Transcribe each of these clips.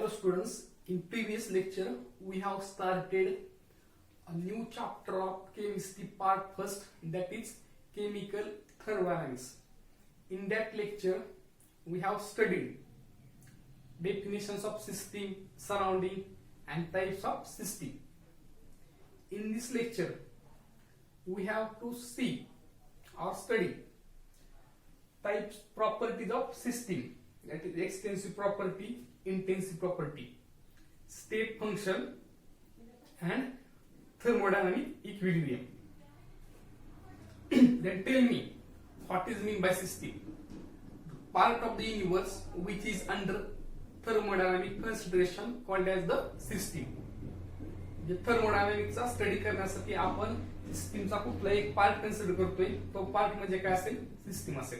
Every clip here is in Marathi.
Hello students, in previous lecture we have started a new chapter of chemistry part first, that is chemical thermodynamics. In that lecture we have studied definitions of system, surrounding and types of system. In this lecture we have to see or study types, properties of system, that is extensive property, intensive property, state function and thermodynamic equilibrium. Then tell me, what is mean by system? The part of the universe which is under thermodynamic consideration called as the system. जे थर्मोडायनामिक्सचा स्टडी करण्यासाठी आपण सिस्टीमचा कुठला एक पार्ट कन्सिडर करतोय, तो पार्ट म्हणजे काय असेल? सिस्टीम असेल.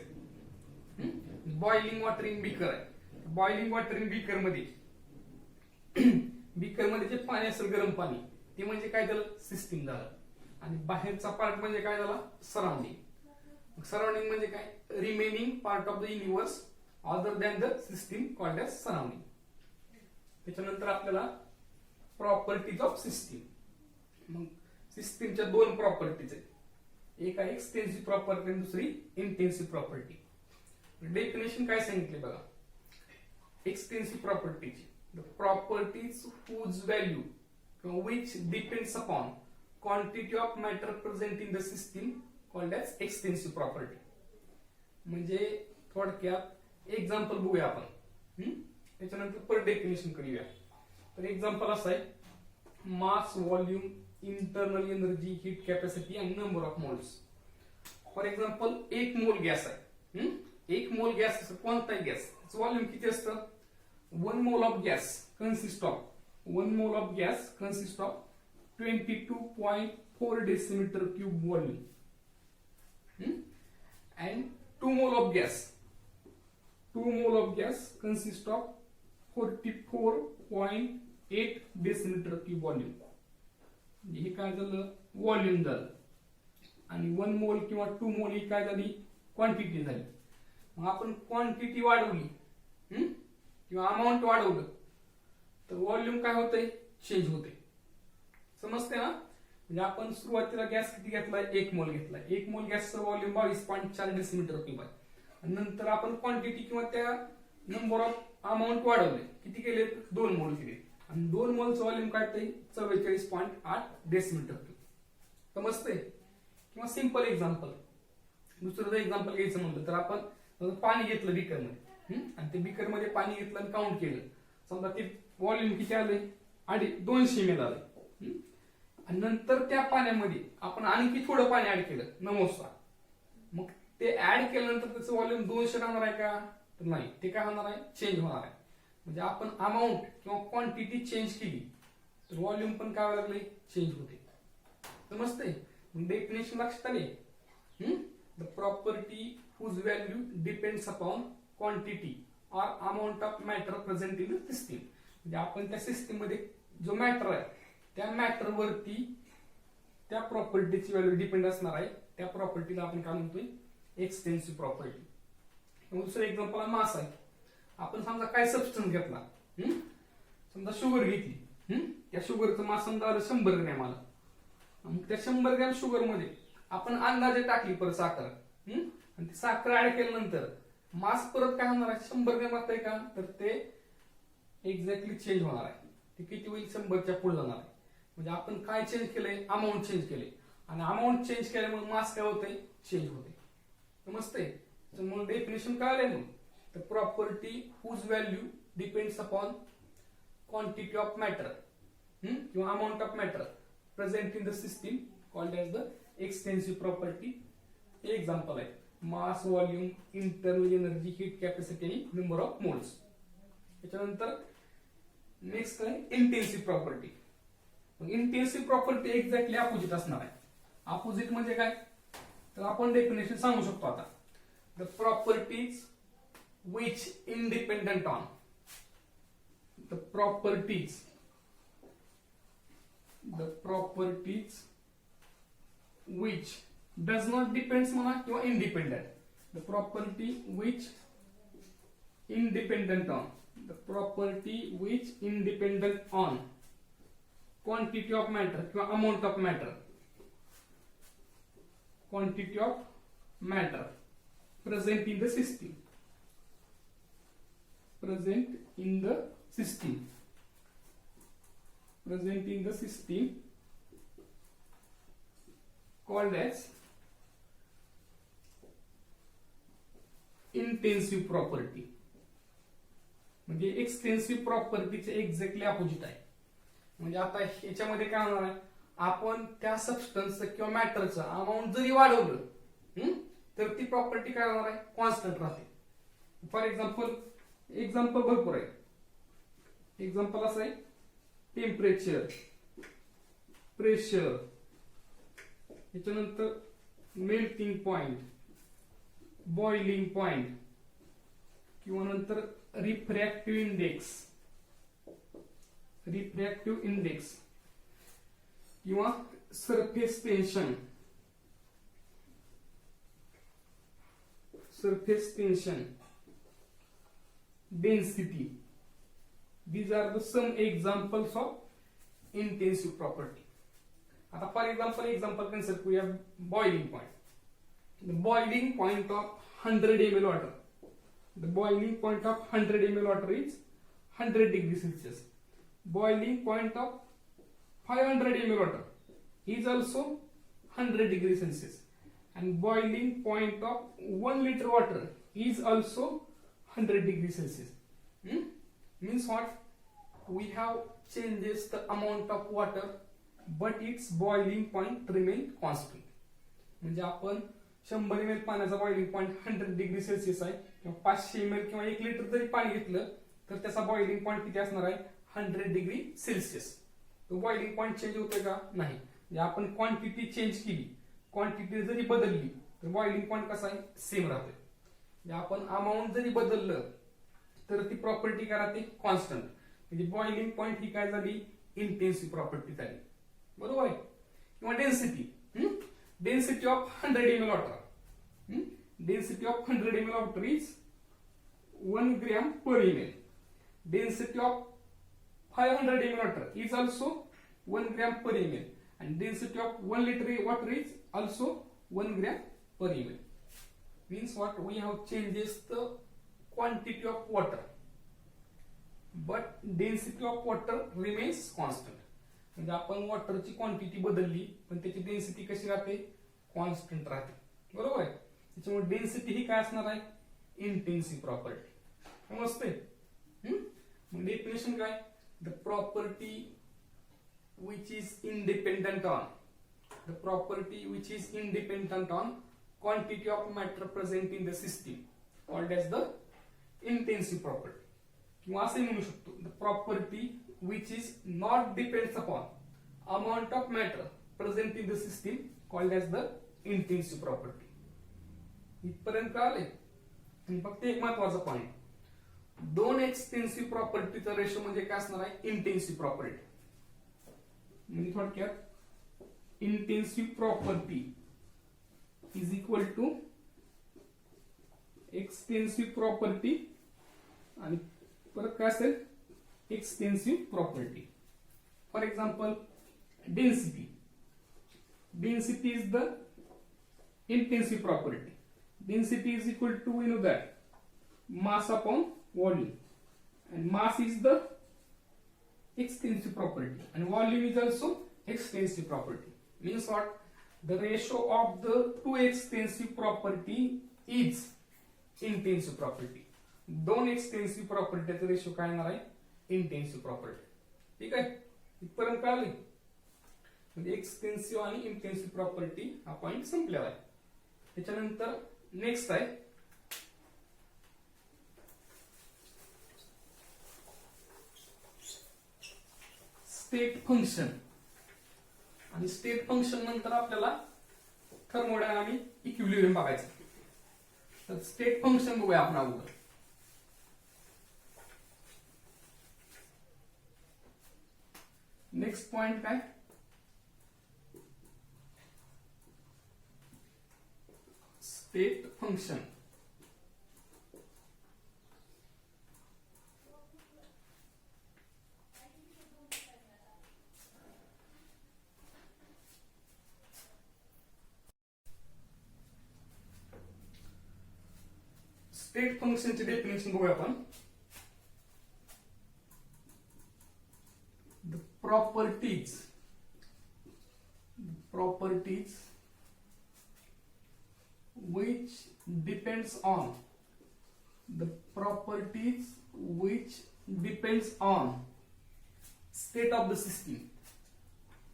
बॉइलिंग वॉटर इन बीकर आहे. बॉइलिंग वॉटर इन बीकर मध्ये जे पाणी असेल, गरम पाणी, ते म्हणजे काय झालं? सिस्टीम झालं. आणि बाहेरचा पार्ट म्हणजे काय झाला? सराउंडिंग. सराउंडिंग म्हणजे काय? Remaining part of the universe other than the system called as surrounding. त्याच्यानंतर आपल्याला प्रॉपर्टीज ऑफ सिस्टीम. मग सिस्टीमच्या दोन प्रॉपर्टीज आहेत, एक आहे एक्सटेन्सिव्ह प्रॉपर्टी आणि दुसरी इंटेन्सिव्ह प्रॉपर्टी. डेफिनेशन काय सांगितले बघा. Extensive properties, the properties whose value which depends upon quantity of matter present in the system called as extensive property. म्हणजे थोडक्यात एक्झाम्पल बघूया आपण, त्याच्यानंतर पर डेफिनेशन करूया. तर एक्झाम्पल असं आहे, mass, volume, internal energy, heat capacity and number of moles. For example, एक मोल गॅस आहे. एक मोल गॅस, कोणताही गॅस, त्याचं व्हॉल्यूम किती असतं? 1 mole of gas consist of 22.4 decimeter cube volume. And 2 mole of gas consist of 44.8 decimeter cube volume. हे काय झालं? व्हॉल्यूम झालं. आणि 1 मोल किंवा 2 मोल ही काय झाली? क्वांटिटी झाली. मग आपण क्वांटिटी वाढवली किंवा अमाऊंट वाढवलं तर व्हॉल्यूम काय होतंय? चेंज होते. समजते ना? म्हणजे आपण सुरुवातीला गॅस किती घेतलाय? 1 मोल घेतलाय. 1 मोल गॅसचं व्हॉल्यूम 22.4 डेसिमीटर क्यूब आहे. नंतर आपण क्वांटिटी किंवा त्या नंबर ऑफ अमाऊंट वाढवले, किती केले? 2 मोल केले. आणि 2 मोलचं व्हॉल्यूम काय ते? 44.8 डेसिमीटर क्यूब. समजते? किंवा सिंपल एक्झाम्पल, दुसरं जर एक्झाम्पल घ्यायचं म्हणलं तर आपण पाणी घेतलं बीकर मध्ये, आणि ते बीकर मध्ये पाणी घेतलं आणि काउंट केलं. समजा ते व्हॉल्यूम किती आले? 200 ml आले. आणि नंतर त्या पाण्यामध्ये आपण आणखी थोडं पाणी ऍड केलं, नमोसा. मग ते ऍड केल्यानंतर त्याचं व्हॉल्यूम 200 राहणार आहे का? तर नाही. ते काय होणार आहे? चेंज होणार आहे. म्हणजे आपण अमाऊंट किंवा क्वांटिटी चेंज केली तर व्हॉल्यूम पण काय व्हायला लागले? चेंज होते. समजते? डेफिनेशन लक्षात आले. The property whose value depends upon quantity or amount of matter present in the system. म्हणजे आपण त्या सिस्टीम मध्ये जो मॅटर आहे त्या मॅटर वरती त्या प्रॉपर्टीची व्हॅल्यू डिपेंड असणार आहे. त्या प्रॉपर्टीला आपण काय म्हणतोय? Extensive property. दुसरं एक्झाम्पल आहे मास आहे. आपण समजा काय सबस्टन्स घेतला, समजा शुगर घेतली, त्या शुगरचं मास समजा आलं 100 ग्रॅम आलं. मग त्या 100 ग्रॅम शुगर मध्ये आपण अंदाजे टाकली परत साखर, आणि ती साखर ऍड केल्यानंतर मास परत काय होणार आहे? 100 ग्रॅम आहे का? तर ते एक्झॅक्टली चेंज होणार आहे. ते किती होईल? 100च्या पुढे जाणार आहे. म्हणजे आपण काय चेंज केलंय? अमाऊंट चेंज केले. आणि अमाऊंट चेंज केल्यामुळे मास काय होते? चेंज होते. समजते? मग डेफिनेशन काय आलंय? मग the property whose value depends upon quantity of matter किंवा amount of matter present in the system called as the extensive property. Example आहे mass, volume, internal energy, heat capacity आणि नंबर ऑफ मोल्स. त्याच्यानंतर नेक्स्ट आहे intensive property. Intensive property exactly opposite असणार आहे. अपोजिट म्हणजे काय? तर आपण डेफिनेशन सांगू शकतो आता. The properties which independent on the properties which does not depends म्हणा किंवा independent. The property which independent on the property which independent on quantity of matter किंवा amount of matter, quantity of matter present in the system, present in the system, present in the system, called as intensive property. म्हणजे एक्सटेन्सिव्ह प्रॉपर्टीचे एक्झॅक्टली अपोजिट आहे. म्हणजे आता याच्यामध्ये काय होणार आहे, आपण त्या सबस्टन्सचं किंवा मॅटरचं अमाऊंट जरी वाढवलं तर ती प्रॉपर्टी काय होणार आहे, कॉन्स्टंट राहते. फॉर एक्झाम्पल भरपूर आहे. एक्झाम्पल असं आहे, टेम्परेचर, प्रेशर, त्याच्यानंतर मेल्टिंग पॉइंट, बॉइलिंग पॉइंट, किंवा नंतर रिफ्रॅक्टिव्ह इंडेक्स, किंवा surface tension, density. These are the some examples of intensive property. आता फॉर एक्झाम्पल कन्सिडर करूया boiling point. The boiling point of 100 ml water. The boiling point of 100 ml water is 100 degrees Celsius. Boiling point of 500 ml water is also 100 degrees Celsius. And boiling point of 1 liter water is also 100 degrees Celsius. Means what? We have changes the amount of water, but its boiling point remain constant. म्हणजे आपण 100 ml पाण्याचा बॉइलिंग पॉइंट 100 डिग्री सेल्सिअस आहे, किंवा 500 ml किंवा 1 लिटर जरी पाणी घेतलं तर त्याचा बॉइलिंग पॉइंट किती असणार आहे, 100 डिग्री सेल्सिअस. तो बॉइलिंग पॉइंट चेंज होतोय का, नाही. म्हणजे आपण क्वांटिटी चेंज केली, क्वांटिटी जरी बदलली तर बॉइलिंग पॉइंट कसा आहे, सेम राहतोय. म्हणजे आपण अमाऊंट जरी बदललं तर ती प्रॉपर्टी काय राहते, कॉन्स्टंट. म्हणजे बॉइलिंग पॉइंट ही काय झाली, इंटेन्सिव्ह प्रॉपर्टी झाली. बरोबर आहे. किंवा density of 100 ml water. Density of 100 ml water is 1 gram per ml. Density of 500 ml water is also 1 gram per ml. And density of 1 liter water is also 1 gram per ml. Means what? We have changes the quantity of water, but density of water remains constant. म्हणजे आपण वॉटरची क्वांटिटी बदलली पण त्याची डेन्सिटी कशी राहते, कॉन्स्टंट राहते. बरोबर आहे. त्याच्यामुळे डेन्सिटी ही काय असणार आहे, इंटेन्सिव्ह प्रॉपर्टी. समजते. मग डेफिनेशन काय, the property which is independent on quantity of matter present in the system called as the intensive property. किंवा असे म्हणू शकतो, the property which is not depends upon amount of matter present in the system called as the intensive property. इथपर्यंत कळाले. आणि फक्त एक महत्वाचा पॉइंट, दोन एक्सटेन्सिव्ह प्रॉपर्टीचा रेशो म्हणजे काय असणार आहे, इंटेन्सिव्ह प्रॉपर्टी. म्हणजे थोडक्यात intensive property is equal to extensive property, आणि परत काय असेल, extensive property. For example, density. Density is the intensive property. Density is equal to, we know that, mass upon volume, and mass is the extensive property, and volume is also extensive property. Means what? The ratio of the two extensive property is intensive property. दोन एक्सटेन्सिव्ह प्रॉपर्टीचा रेशो काय येणार आहे, इंटेन्सिव्ह प्रॉपर्टी. ठीक आहे. इथपर्यंत कळाली. म्हणजे एक्सटेन्सिव्ह आणि इंटेन्सिव्ह प्रॉपर्टी हा पॉइंट संपलेला आहे. त्याच्यानंतर नेक्स्ट आहे स्टेट फंक्शन. आणि स्टेट फंक्शन नंतर आपल्याला थर्मोडायनामिक इक्विलिब्रियम बघायचं. तर स्टेट फंक्शन बघूया आपण अगोदर. नेक्स्ट पॉइंट काय, स्टेट फंक्शन. स्टेट फंक्शनचे डेफिनेशन बघूया आपण. The properties which depends on state of the system.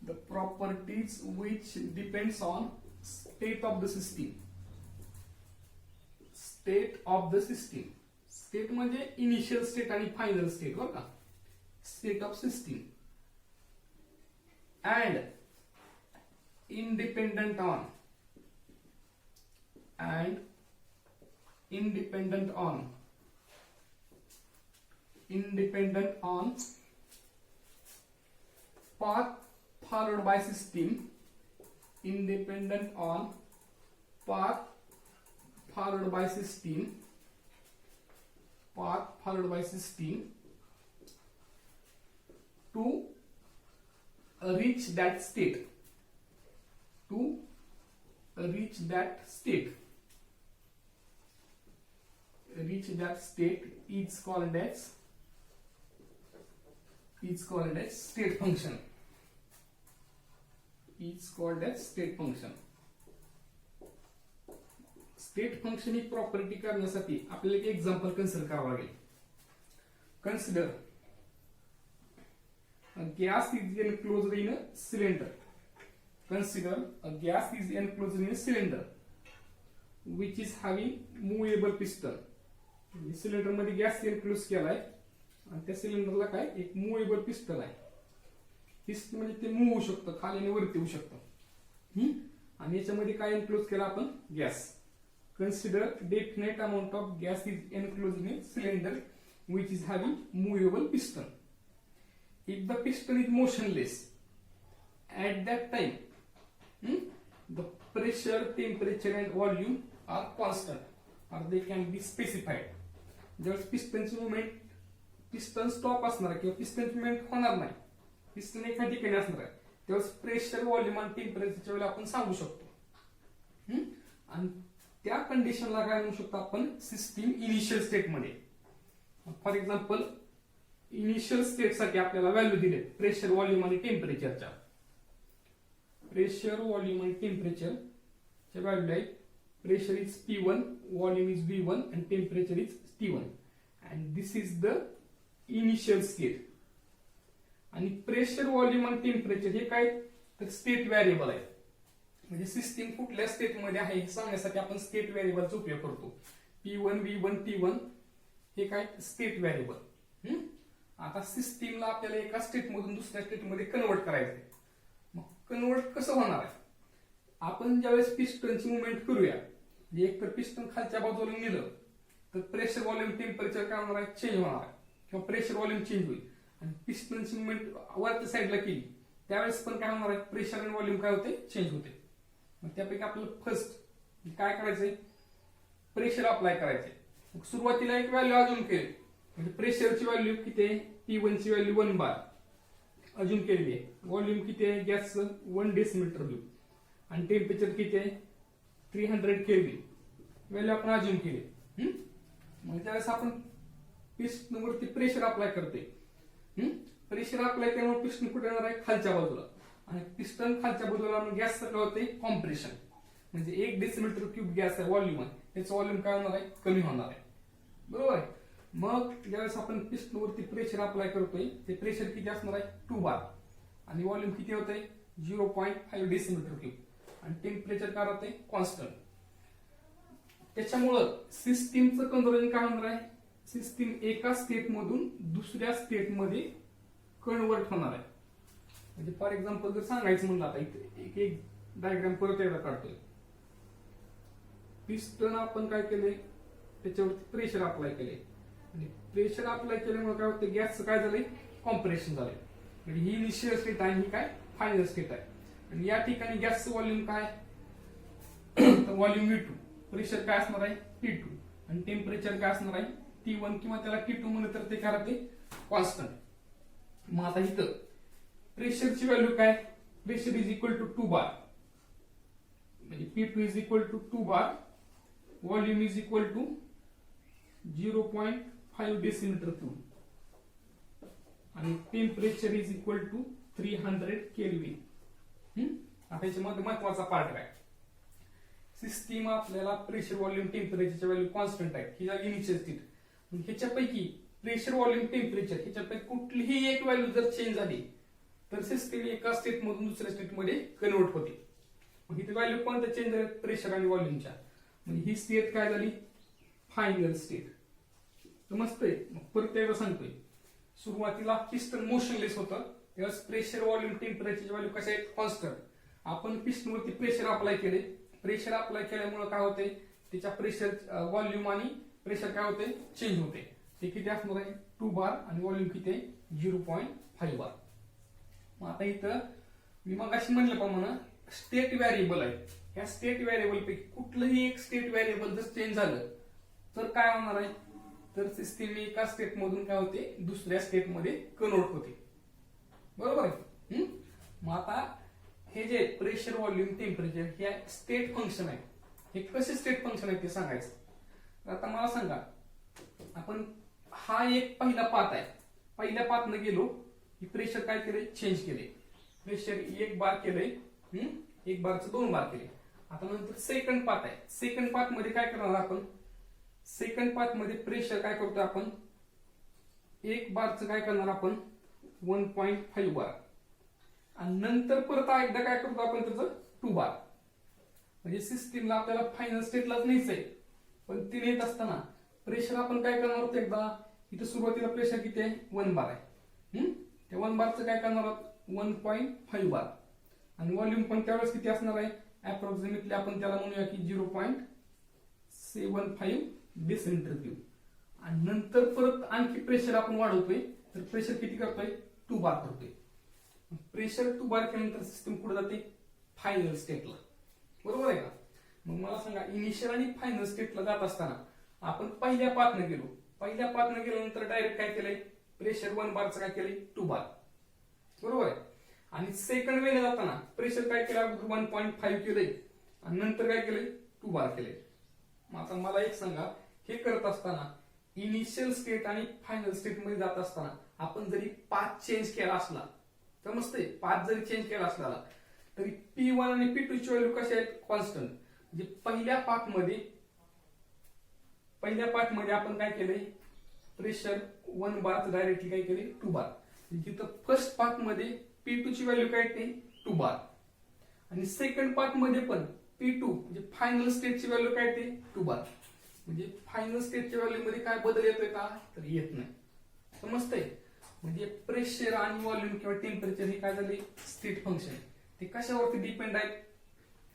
The properties which depends on state of the system. State of the system. State म्हणजे इनिशियल स्टेट आणि फायनल स्टेट बरं का. State of system. And independent on path followed by system. Independent on path followed by system to reach that state. Reach that state is called as state function. State function ही प्रॉपर्टी करण्यासाठी आपल्याला एक एक्झाम्पल कन्सिडर करावं लागेल. Consider a gas is enclosed in a cylinder. Consider a gas is enclosed in a cylinder which is having movable piston. Cylinder मध्ये गॅस एनक्लोज केलाय आणि त्या सिलेंडरला काय एक मुव्हेबल पिस्टन आहे. पिस्टन म्हणजे ते मूव्ह होऊ शकतं, खाली आणि वरती होऊ शकतं. आणि याच्यामध्ये काय एनक्लोज केला आपण gas. Consider definite amount of gas is enclose in a cylinder which is having movable piston. If the piston is motionless at that time, the pressure, temperature and volume are constant or they can be specified. ज्यावेळेस पिस्टनची मुवमेंट पिस्टन स्टॉप असणार किंवा पिस्टनची मुवमेंट होणार नाही, पिस्टन एका ठिकाणी असणार आहे, त्यावेळेस प्रेशर, व्हॉल्यूम आणि टेम्परेचरच्या वेळेला आपण सांगू शकतो. आणि त्या कंडिशनला काय म्हणू शकतो आपण, सिस्टीम इनिशियल स्टेट मध्ये. फॉर एक्झाम्पल इनिशियल स्टेट साठी आपल्याला व्हॅल्यू दिले प्रेशर, व्हॉल्यूम आणि टेम्परेचरच्या. प्रेशर, व्हॉल्यूम आणि टेम्परेचरच्या व्हॅल्यू आहेत. Pressure is P1, volume is V1 and temperature is T1 and this is the initial state. आणि प्रेशर, व्हॉल्यूम आणि टेम्परेचर हे काय तर स्टेट व्हेरिएबल आहे. म्हणजे सिस्टीम कुठल्या स्टेट मध्ये आहे हे सांगण्यासाठी आपण स्टेट व्हेरिएबलचा उपयोग करतो. P1, V1, T1 हे काय स्टेट व्हेरिएबल. आता सिस्टीमला आपल्याला एका स्टेट मधून दुसऱ्या स्टेट मध्ये कन्वर्ट करायचंय. मग कन्वर्ट कसं होणार आहे, आपण ज्यावेळेस पिस्टनची मुवमेंट करूया, एक तर पिस्टन खालच्या बाजूला नेलं तर प्रेशर, व्हॉल्यूम, टेम्परेचर काय होणार आहे, चेंज होणार आहे किंवा प्रेशर, व्हॉल्यूम चेंज होईल. आणि पिस्टनची मुवमेंट वरच्या साईडला केली त्यावेळेस पण काय होणार आहे, प्रेशर आणि व्हॉल्यूम काय होते, चेंज होते. मग त्यापैकी आपल्याला फर्स्ट काय करायचंय, प्रेशर अप्लाय करायचंय. मग सुरुवातीला एक व्हॅल्यू अजून केली, म्हणजे प्रेशरची व्हॅल्यू किती आहे, P1 ची व्हॅल्यू 1 बार अजून केलेली आहे. व्हॉल्यूम किती आहे गॅसचं 1 डेसिमीटर क्यूब आणि टेम्परेचर किती आहे 300 केल्विन व्हॅल्यू आपण अजून केली. मग त्यावेळेस आपण पिस्टन वरती प्रेशर अप्लाय करते. प्रेशर अप्लाय केल्यामुळे पिस्टन कुठे येणार आहे, खालच्या बाजूला. आणि पिस्टन खालच्या बाजूला गॅस काय होते, कॉम्प्रेशन. म्हणजे 1 डेसिमीटर क्यूब गॅस आहे व्हॉल्यूम, त्याचं व्हॉल्यूम काय होणार आहे, कमी होणार आहे. बरोबर आहे. मग ज्यावेळेस आपण पिस्टन वरती प्रेशर अप्लाय करतोय ते प्रेशर किती असणार आहे 2 बार आणि व्हॉल्यूम किती होत आहे 0.5 डेसिमीटर क्यूब आणि टेम्परेचर काय राहते कॉन्स्टंट. त्याच्यामुळं सिस्टीमचं कन्व्हर्जन काय होणार आहे, सिस्टीम एका स्टेट मधून दुसऱ्या स्टेट मध्ये कन्वर्ट होणार आहे. म्हणजे फॉर एक्झाम्पल जर सांगायचं म्हणलं, आता इथे एक डायग्राम परत एकदा काढतोय. पिस्टन आपण काय केले, त्याच्यावरती प्रेशर अप्लाय केले आणि प्रेशर अप्लाय केल्यामुळे काय होतं, गॅसचं काय झालंय, कॉम्प्रेशन झालंय. म्हणजे ही इनिशियल स्टेट आहे, ही काय फायनल स्टेट आहे. आणि या ठिकाणी गॅसचं व्हॉल्यूम काय, व्हॉल्यूम V2, प्रेशर काय असणार आहे T2 आणि टेम्परेचर काय असणार आहे T1 किंवा त्याला T2 म्हणलं तर ते काय राहते कॉन्स्टंट. मग आता इथं प्रेशरची व्हॅल्यू काय, pressure is equal to 2 bar, म्हणजे P2 is equal to 2 bar, volume is equal to 0.5 decimetre cube आणि temperature is equal to 300 kelvin. आता याच्यामध्ये महत्वाचा पार्ट काय, सिस्टीम आपल्याला प्रेशर व्हॉल्यूम टेम्परेचरच्या व्हॅल्यू कॉन्स्टंट आहे ही झाली इनिशियल स्टेट. ह्याच्यापैकी प्रेशर व्हॉल्यूम टेम्परेचर ह्याच्यापैकी कुठलीही एक व्हॅल्यू जर चेंज झाली तर सिस्टीम एका स्टेट मधून दुसऱ्या स्टेट मध्ये कन्वर्ट होते. मग इथे व्हॅल्यू कोणत्या चेंज झाल्या, प्रेशर आणि व्हॉल्यूमच्या. म्हणजे ही स्टेट काय झाली, फायनल स्टेट. समजतंय. मग परत एकदा सांगतोय, सुरुवातीला पिस्टन मोशनलेस होतं तेव्हा प्रेशर व्हॉल्यूम टेम्परेचरची व्हॅल्यू कशा आहेत, कॉन्स्टंट. आपण पिस्टन वरती प्रेशर अप्लाय केले, प्रेशर अप्लाय केल्यामुळे काय होते, त्याच्या प्रेशर व्हॉल्यूम आणि प्रेशर काय होते, चेंज होते. ते किती असणार आहे, 2 बार आणि व्हॉल्यूम किती आहे, 0.5 बार. मग आता इथं मी मग अशी म्हणलं प्रमाणे स्टेट व्हेरिएबल आहे. या स्टेट व्हेरिएबल पैकी कुठलंही एक स्टेट व्हेरिएबल जर चेंज झालं तर काय होणार आहे, तर सिस्टीम एका स्टेट मधून काय होते, दुसऱ्या स्टेट मध्ये कन्वर्ट होते. बरोबर आहे. मग आता हे जे प्रेशर व्हॉल्यूम टेम्परेचर हे स्टेट फंक्शन आहे, हे कसे स्टेट फंक्शन आहे ते सांगायचं. आता मला सांगा, आपण हा एक पहिला पाथ आहे, पहिल्या पाथनं गेलो की प्रेशर काय केले, चेंज केले. प्रेशर 1 बार केले, 1 बारचं 2 बार केले. आता नंतर सेकंड पाथ आहे, सेकंड पाथ मध्ये काय करणार आपण, सेकंड पाथ मध्ये प्रेशर काय करतो आपण, 1 बारचं काय करणार आपण 1.5 बार आणि नंतर परत एकदा काय करतो आपण त्याचं 2 बार. म्हणजे सिस्टीमला आपल्याला फायनल स्टेटलाच नाहीच आहे, पण ती नेत असताना प्रेशर आपण काय करणार आहोत, एकदा इथं सुरुवातीला प्रेशर किती आहे, 1 बार आहे. त्या 1 बारचं काय करणार आहोत, 1.5 बार आणि व्हॉल्यूम पण त्यावेळेस किती असणार आहे, अप्रॉक्सिमेटली आपण त्याला म्हणूया की 0.75 डेसिमीटर क्यूब. आणि नंतर परत आणखी प्रेशर आपण वाढवतोय, तर प्रेशर किती करतोय, 2 बार करतोय. प्रेशर 2 बार केल्यानंतर सिस्टम कुठे जाते, फायनल स्टेटला. बरोबर आहे का. मग मला सांगा, इनिशियल आणि फायनल स्टेटला जात असताना आपण पहिल्या पाथनं गेलो, पहिल्या पाथनं गेल्यानंतर डायरेक्ट काय केलंय, प्रेशर 1 बारचं काय केलंय, 2 बार. बरोबर आहे. आणि सेकंड वेने जाताना प्रेशर काय केलं, 1.5 केलंय आणि नंतर काय केलंय, 2 बार केलंय. मग आता मला एक सांगा, हे करत असताना इनिशियल स्टेट आणि फायनल स्टेट मध्ये जात असताना आपण जरी पाथ चेंज केला असला, समजते, पाथ जरी चेंज केला असला तरी P1 आणि P2 ची व्हॅल्यू कशा आहेत, कॉन्स्टंट. म्हणजे पहिल्या पाथ मध्ये आपण काय केलंय, प्रेशर 1 बार डायरेक्टली काय केले, 2 बार. तिथं फर्स्ट पाथ मध्ये P2 ची व्हॅल्यू काय येते, 2 बार आणि सेकंड पाथ मध्ये पण P2 म्हणजे फायनल स्टेटची व्हॅल्यू काय येते, 2 बार. म्हणजे फायनल स्टेटच्या व्हॅल्यू मध्ये काय बदल येतोय का, तर येत नाही. समजतंय. म्हणजे प्रेशर आणि व्हॉल्यूम किंवा टेम्परेचर हे काय झाले, स्टेट फंक्शन. ते कशावरती डिपेंड आहेत,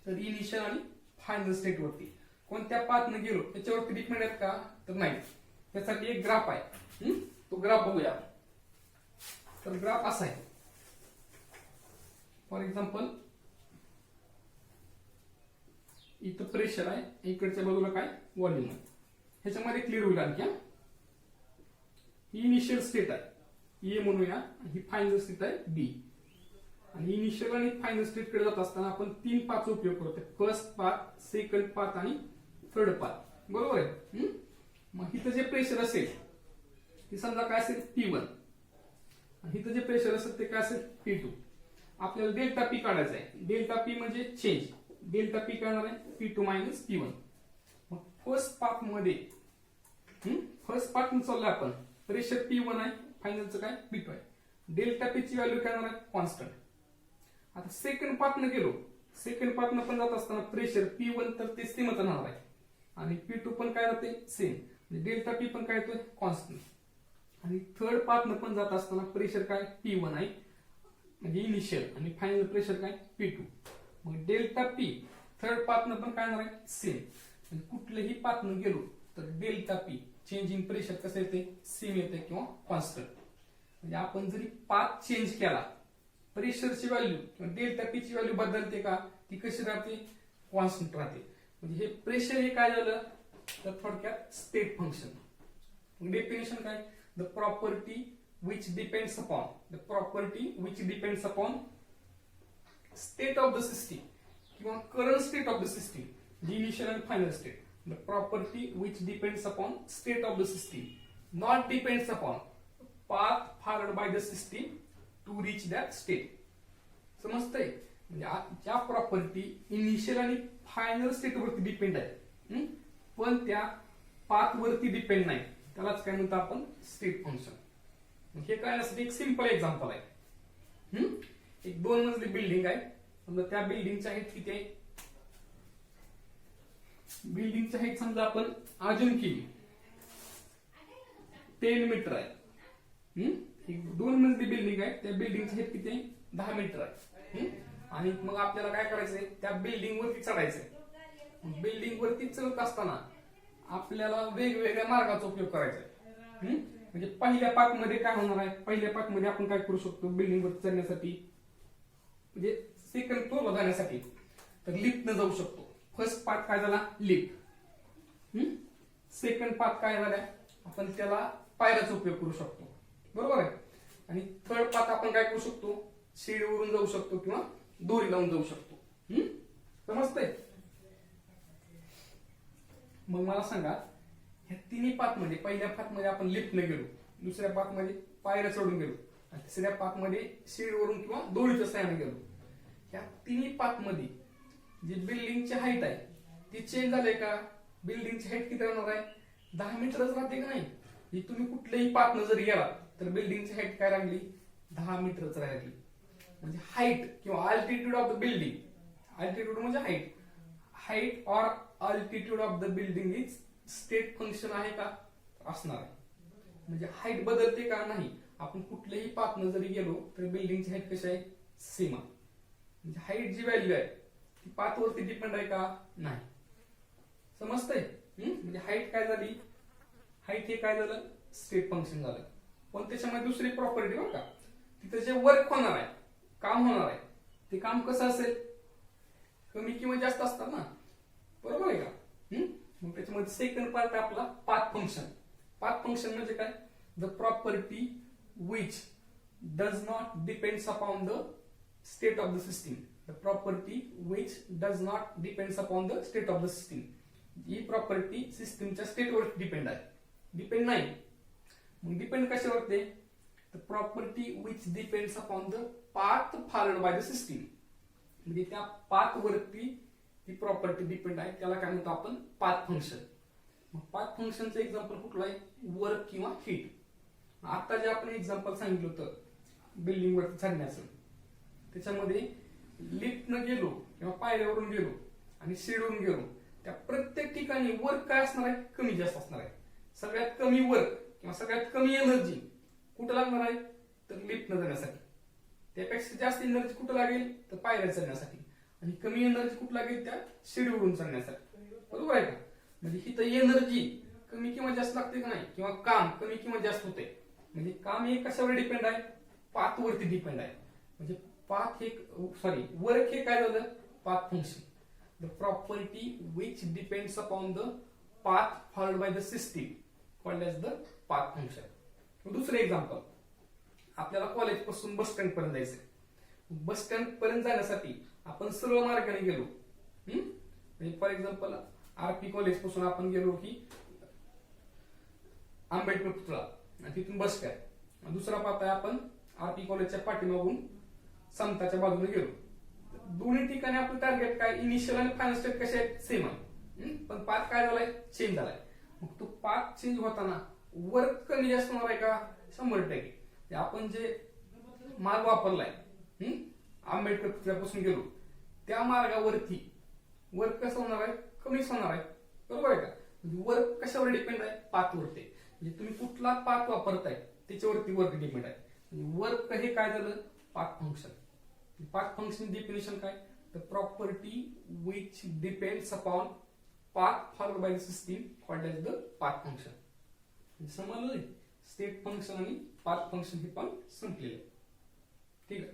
तर इनिशियल आणि फायनल स्टेट वरती. कोणत्या पाथनं गेलो त्याच्यावरती डिपेंड आहेत का, तर नाही. त्यासाठी एक ग्राफ आहे, तो ग्राफ बघूया. तर ग्राफ असा आहे, फॉर एक्झाम्पल इथं प्रेशर आहे, इकडच्या बाजूला काय व्हॉल्यूम आहे. ह्याच्यामध्ये क्लिअर होईल आणखी. ही इनिशियल स्टेट आहे ए म्हणूया, ही फायनल स्टेट आहे बी. आणि इनिशियल आणि फायनल स्टेट कडे जात असताना आपण 3 पाथचा उपयोग करतो, फर्स्ट पाथ, सेकंड पाथ आणि थर्ड पाथ. बरोबर आहे. मग इथं जे प्रेशर असेल ते समजा काय असेल, P1 आणि इथं जे प्रेशर असेल ते काय असेल, P2. आपल्याला डेल्टा पी काढायचा आहे. डेल्टा पी म्हणजे चेंज. डेल्टा पी काय आहे, P2 मायनस P1. मग फर्स्ट पाथ मध्ये फर्स्ट पाथ चाललोय आपण, प्रेशर P1 आहे, फायनलचं काय P2 आहे. डेल्टा पी ची व्हॅल्यू काय होणार आहे, कॉन्स्टंट. आता सेकंड पाथनं गेलो, सेकंड पाथनं पण जात असताना प्रेशर P1 तर ते सेमच राहणार आहे आणि P2 पण काय राहते, सेम. म्हणजे डेल्टा पी पण काय येतोय, कॉन्स्टंट. आणि थर्ड पाथनं पण जात असताना प्रेशर काय P1 आहे म्हणजे इनिशियल आणि फायनल प्रेशर काय P2. मग डेल्टा पी थर्ड पाथनं पण काय येणार आहे, सेम. म्हणजे कुठल्याही पाथनं गेलो तर डेल्टा पी चेंजिंग प्रेशर कसं येते, सेम येते किंवा कॉन्स्टंट. म्हणजे आपण जरी पाथ चेंज केला, प्रेशरची व्हॅल्यू किंवा डेल्टा पी ची व्हॅल्यू बदलते का, ती कशी राहते, कॉन्स्टंट राहते. म्हणजे हे प्रेशर हे काय झालं, तर थोडक्यात स्टेट फंक्शन. डेफिनेशन काय, the property which depends upon state of the system किंवा current state of the system, initial आणि final state. The property which depends upon state of the system not depends upon path followed by the system to reach that state. समजतंय? म्हणजे ज्या प्रॉपर्टी इनिशियल आणि फायनल स्टेट वरती डिपेंड आहे पण त्या पाथ वरती डिपेंड नाही, त्यालाच काय म्हणतो आपण स्टेट फंक्शन. हे कळण्यासाठी एक सिंपल एक्झाम्पल आहे. एक 2 मजली बिल्डिंग आहे. समजा त्या बिल्डिंगची हाईट किती आहे? बिल्डिंगची हाईट समजा आपण अजून केली 10 मीटर आहे. एक 2 मजली बिल्डिंग आहे, त्या बिल्डिंगची हाईट किती आहे? 10 मीटर आहे. आणि मग आपल्याला काय करायचंय? त्या बिल्डिंग वरती चढायचंय. बिल्डिंग वरती चढत असताना आपल्याला वेगवेगळ्या मार्गाचा उपयोग करायचा आहे. म्हणजे पहिल्या पाथ मध्ये काय होणार आहे? पहिल्या पाथ मध्ये आपण काय करू शकतो? बिल्डिंग वरती चढण्यासाठी म्हणजे सेकंड फ्लोअरला जाण्यासाठी तर लिफ्टने जाऊ शकतो. फर्स्ट पाथ काय झाला? लिफ्ट. सेकंड पाथ काय झाला? आपण त्याला पायऱ्याचा उपयोग करू शकतो. बरोबर आहे? आणि थर्ड पाथ आपण काय करू शकतो? शिडीवरून जाऊ शकतो किंवा दोरी लावून जाऊ शकतो. समजतंय? मग मला सांगा, ह्या तिन्ही पाथ मध्ये पहिल्या पाथ मध्ये आपण लिफ्टने गेलो, दुसऱ्या पाथ मध्ये पायऱ्या चढून गेलो आणि तिसऱ्या पाथ मध्ये शिडीवरून किंवा दोरीच्या साहाय्याने गेलो. ह्या तिन्ही पाथ मध्ये जी बिल्डिंगची हाईट आहे ती चेंज झाली का? बिल्डिंगची हाईट किती राहणार आहे? 10 मीटरच राहते का नाही? तुम्ही कुठल्याही पाथनं जर गेला तर बिल्डिंगची हाईट काय राहिली? 10 मीटरच राहिली. म्हणजे हाईट किंवा altitude of the building, altitude म्हणजे height, height or altitude of the building is state function आहे का? असणार आहे. म्हणजे हाईट बदलते का? नाही. आपण कुठल्याही पाथनं जरी गेलो तर बिल्डिंगची हाईट कशी आहे? सेम आहे. म्हणजे हाईट जी व्हॅल्यू आहे ती पाथ वरती डिपेंड आहे का? नाही. समजतंय? म्हणजे हाईट काय झाली? हाईट हे काय झालं? स्टेट फंक्शन झालं. पण त्याच्यामध्ये दुसरी प्रॉपर्टी बरं का, तिथे जे वर्क होणार आहे, काम होणार आहे, ते काम कसं असेल? कमी किंवा जास्त असतात ना. बरोबर आहे का? मग त्याच्यामध्ये सेकंड पार्ट आपला पाथ फंक्शन. पाथ फंक्शन म्हणजे काय? The property which does not depends upon the state of the system. The property which does not depends upon the state of the system. ही प्रॉपर्टी सिस्टीमच्या स्टेटवर डिपेंड आहे, डिपेंड नाही. मग डिपेंड कशावरती? The property which depends upon the path followed by the system. म्हणजे त्या पाथ वरती ही प्रॉपर्टी डिपेंड आहे, त्याला काय म्हणतो आपण? Path function. मग पाथ फंक्शनचं एक्झाम्पल कुठलं आहे? वर्क किंवा हीट. आता जे आपण एक्झाम्पल सांगितलं होतं बिल्डिंग वरती चढण्याचं, त्याच्यामध्ये लिफ्टनं गेलो किंवा पायऱ्यावरून गेलो आणि शिडून गेलो, त्या प्रत्येक ठिकाणी वर्क काय असणार आहे? कमी जास्त असणार आहे. सगळ्यात कमी वर्क किंवा सगळ्यात कमी एनर्जी कुठं लागणार आहे? तर लिफ्टनं जाण्यासाठी. त्यापेक्षा जास्त एनर्जी कुठं लागेल? तर पायऱ्या चढण्यासाठी. आणि कमी एनर्जी कुठं लागेल? त्या शिडीवरून चढण्यासाठी. बरोबर आहे का? म्हणजे ही तर एनर्जी कमी किंवा जास्त लागते का नाही, किंवा काम कमी किंवा जास्त होते. म्हणजे काम हे कशावर डिपेंड आहे? पाथ वरती डिपेंड आहे. म्हणजे पाथ हे वर्क हे काय झालं? Path function. The property which depends upon the path followed by the system called as the path function. दुसरं एक्झाम्पल, आपल्याला कॉलेज पासून बस स्टँड पर्यंत जायचंय. बस स्टँड पर्यंत जाण्यासाठी आपण सरळ मार्गाने गेलो. म्हणजे फॉर एक्झाम्पल आरपी कॉलेज पासून आपण गेलो की आंबेडकर पुतळा आणि तिथून बस स्टँड. दुसरा पाथ आहे आपण आरपी कॉलेजच्या पाठीमागून समताच्या बाजूने गेलो. दोन्ही ठिकाणी आपलं टार्गेट काय? इनिशियल आणि फायनल स्टेप कसे आहेत? सेम आहे. पण पाथ काय झालाय? चेंज झालाय. मग तो पाथ चेंज होताना वर्क कमी जास्त होणार आहे का? 100%. आपण जे मार्ग वापरलाय आंबेडकर पुतळ्यापासून गेलो त्या मार्गावरती वर्क कसं होणार आहे? कमीच होणार आहे. बरोबर आहे का? वर्क कशावर डिपेंड आहे? पाथवरती. म्हणजे तुम्ही कुठला पाथ वापरताय त्याच्यावरती वर्क डिपेंड आहे. वर्क हे काय झालं? Path function. Path function definition काय? The property which depends upon path followed by the system called as the path function. समजलं? स्टेट फंक्शन आणि पाथ फंक्शन हे पण संपलेलं. ठीक आहे.